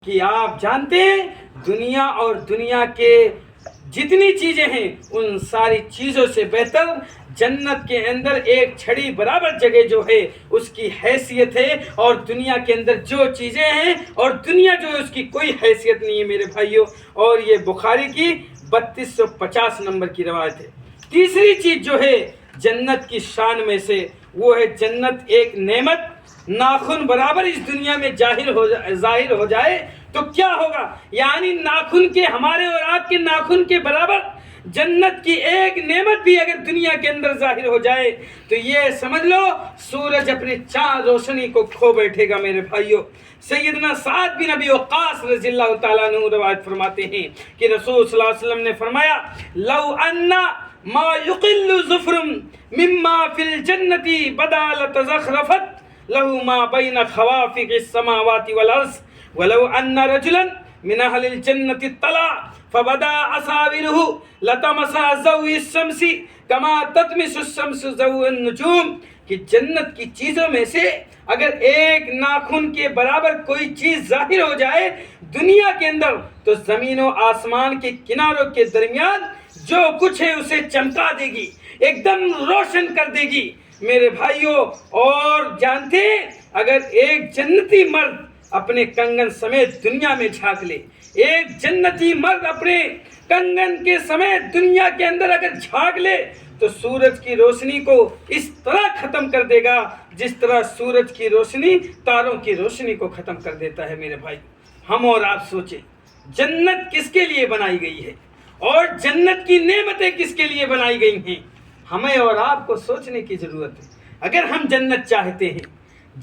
کہ آپ جانتے ہیں دنیا اور دنیا کے جتنی چیزیں ہیں ان ساری چیزوں سے بہتر جنت کے اندر ایک چھڑی برابر جگہ جو ہے اس کی حیثیت ہے، اور دنیا کے اندر جو چیزیں ہیں اور دنیا جو ہے اس کی کوئی حیثیت نہیں ہے میرے بھائیوں۔ اور یہ بخاری کی 3250 نمبر کی روایت ہے۔ تیسری چیز جو ہے جنت کی شان میں سے وہ ہے جنت ایک نعمت ناخن برابر اس دنیا میں ظاہر ہو جائے تو کیا ہوگا، یعنی ناخن کے ہمارے اور آپ کے ناخن کے برابر جنت کی ایک نعمت بھی اگر دنیا کے اندر ظاہر ہو جائے تو یہ سمجھ لو سورج اپنی چاند روشنی کو کھو بیٹھے گا میرے بھائیوں۔ سیدنا سعد بن ابی وقاص رضی اللہ تعالیٰ عنہ روایت فرماتے ہیں کہ رسول صلی اللہ علیہ وسلم نے فرمایا لو ان ما یقل ظفر مما فی الجنت بدا لتزخرفت له ما بين خوافق السماوات والارض ولو ان رجلا من اهل الجنة اطلع فبدا اصابره لتمس ضوء الشمس كما تطمس الشمس ضوء النجوم کہ جنت کی چیزوں میں سے اگر ایک ناخن کے برابر کوئی چیز ظاہر ہو جائے دنیا کے اندر تو زمین و آسمان کے کناروں کے درمیان جو کچھ ہے اسے چمکا دے گی، ایک دم روشن کر دے گی میرے بھائیوں۔ اور جانتے ہیں اگر ایک جنتی مرد اپنے کنگن سمیت دنیا میں جھانک لے، ایک جنتی مرد اپنے کنگن کے سمیت دنیا کے اندر اگر جھانک لے تو سورج کی روشنی کو اس طرح ختم کر دے گا جس طرح سورج کی روشنی تاروں کی روشنی کو ختم کر دیتا ہے میرے بھائی۔ ہم اور آپ سوچیں جنت کس کے لیے بنائی گئی ہے اور جنت کی نعمتیں کس کے لیے بنائی گئی ہیں، ہمیں اور آپ کو سوچنے کی ضرورت ہے۔ اگر ہم جنت چاہتے ہیں،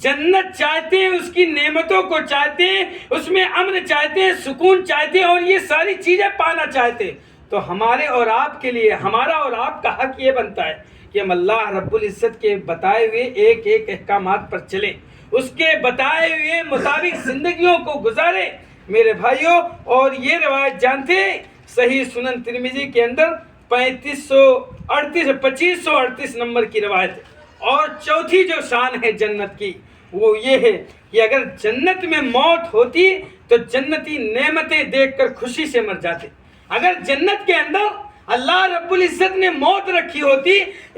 جنت چاہتے ہیں، اس کی نعمتوں کو چاہتے ہیں، اس میں امن چاہتے ہیں، سکون چاہتے ہیں اور یہ ساری چیزیں پانا چاہتے ہیں تو ہمارے اور آپ کے لیے ہمارا اور آپ کا حق یہ بنتا ہے کہ ہم اللہ رب العزت کے بتائے ہوئے ایک ایک احکامات پر چلیں، اس کے بتائے ہوئے مطابق زندگیوں کو گزاریں میرے بھائیوں۔ اور یہ روایت جانتے ہیں صحیح سنن ترمذی کے اندر 2538 نمبر کی روایت ہے۔ اور چوتھی جو شان ہے جنت کی وہ یہ ہے کہ اگر جنت میں موت ہوتی تو جنتی نعمتیں دیکھ کر خوشی سے مر جاتے۔ اگر جنت کے اندر اللہ رب العزت نے موت رکھی ہوتی،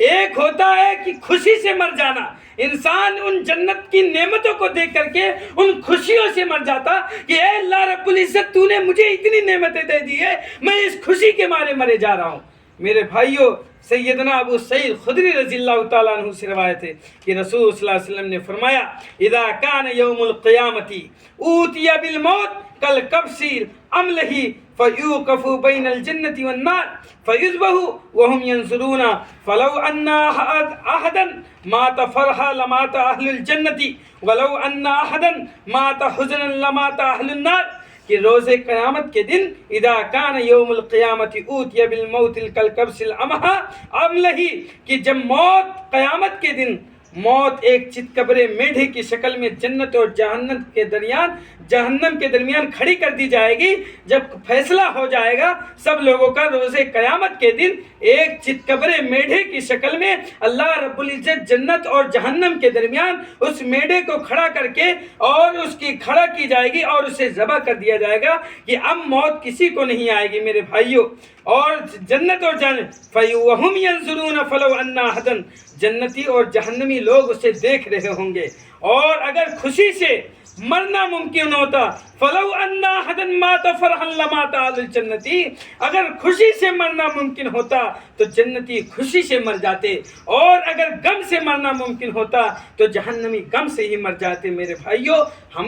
ایک ہوتا ہے کہ خوشی سے مر جانا، انسان ان جنت کی نعمتوں کو دیکھ کر کے ان خوشیوں سے مر جاتا کہ اے اللہ رب العزت تو نے مجھے اتنی نعمتیں دے دی ہے، میں اس خوشی کے مارے مرے جا رہا ہوں۔ میرے بھائیوں سیدنا ابو سعید خدری رضی اللہ تعالیٰ عنہ سے روایت ہے کہ رسول صلی اللہ علیہ وسلم نے فرمایا اذا کان یوم القیامت اوتی بالموت کالکبش املہ فیوقف بین الجنة والنار فیذبح وهم ينظرون فلو ان احدا مات فرحا لمات اہل الجنة ولو ان احدا مات حزنا لمات اہل النار کہ روز قیامت کے دن اذا کان یوم القیامت اوتی بالموت کالکبش املہ کہ جب موت قیامت کے دن موت ایک چتکبرے میڈھے کی شکل میں جنت اور جہنم کے درمیان کھڑی کر دی جائے گی، جب فیصلہ ہو جائے گا سب لوگوں کا روز قیامت کے دن ایک چتکبرے میڈھے کی شکل میں اللہ رب العزت جنت اور جہنم کے درمیان اس میڈھے کو کھڑا کر کے اور اس کی کھڑا کی جائے گی اور اسے ذبح کر دیا جائے گا کہ اب موت کسی کو نہیں آئے گی میرے بھائیوں۔ اور جنت اور وَهُمْ يَنْظُرُونَ فَلَوْ أَنَّ أَحَدًا جنتی اور جہنمی لوگ اسے دیکھ رہے ہوں گے۔ اور اگر خوشی سے مرنا ممکن ہوتا فَلَوْ أَنَّ أَحَدًا مَاتَ فَرْحًا لَمَاتَ أَهْلُ الْجَنَّةِ اگر خوشی سے مرنا ممکن ہوتا تو جنتی خوشی سے مر جاتے، اور اگر غم سے مرنا ممکن ہوتا تو جہنمی غم سے ہی مر جاتے میرے بھائیوں۔ ہم